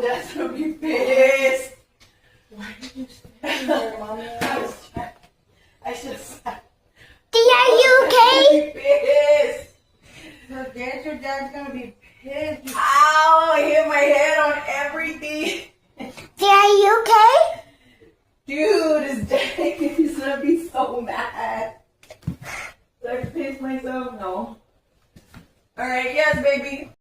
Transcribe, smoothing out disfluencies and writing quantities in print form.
Dad's gonna be pissed. Why did you stand there, Mommy? I should have. Are you okay? Pissed. So your dad's gonna be pissed. Ow! I hit my head on everything. Are you okay? Dude, his dad is gonna be so mad. Did I piss myself? No. Alright, yes, baby.